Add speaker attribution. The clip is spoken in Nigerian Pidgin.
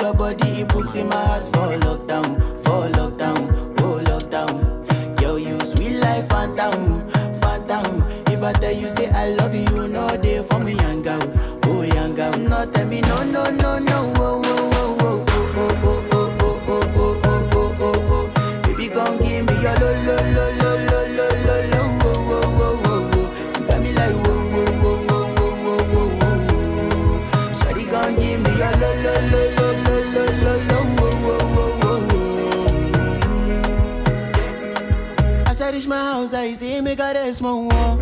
Speaker 1: your body, it put in my heart for lockdown, oh lockdown. Girl, you sweet life, phantom, phantom. If I tell you say I love you, no day for me, young girl, oh young girl. No tell me no, no, no, no, oh, oh, oh, oh, oh, oh, oh, oh, oh, oh, oh, oh, oh, oh. Baby, gon' give me your lo, lo, lo, lo, lo, lo, lo, lo, oh, oh, oh, oh, oh. You got me like whoa, whoa, whoa, whoa, whoa, whoa, whoa, whoa. Shawty gon' give me your lo, lo, lo, lo, lo, lo, lo, lo, oh, oh, oh, oh, oh. As I reach my house, I see me got a small wall.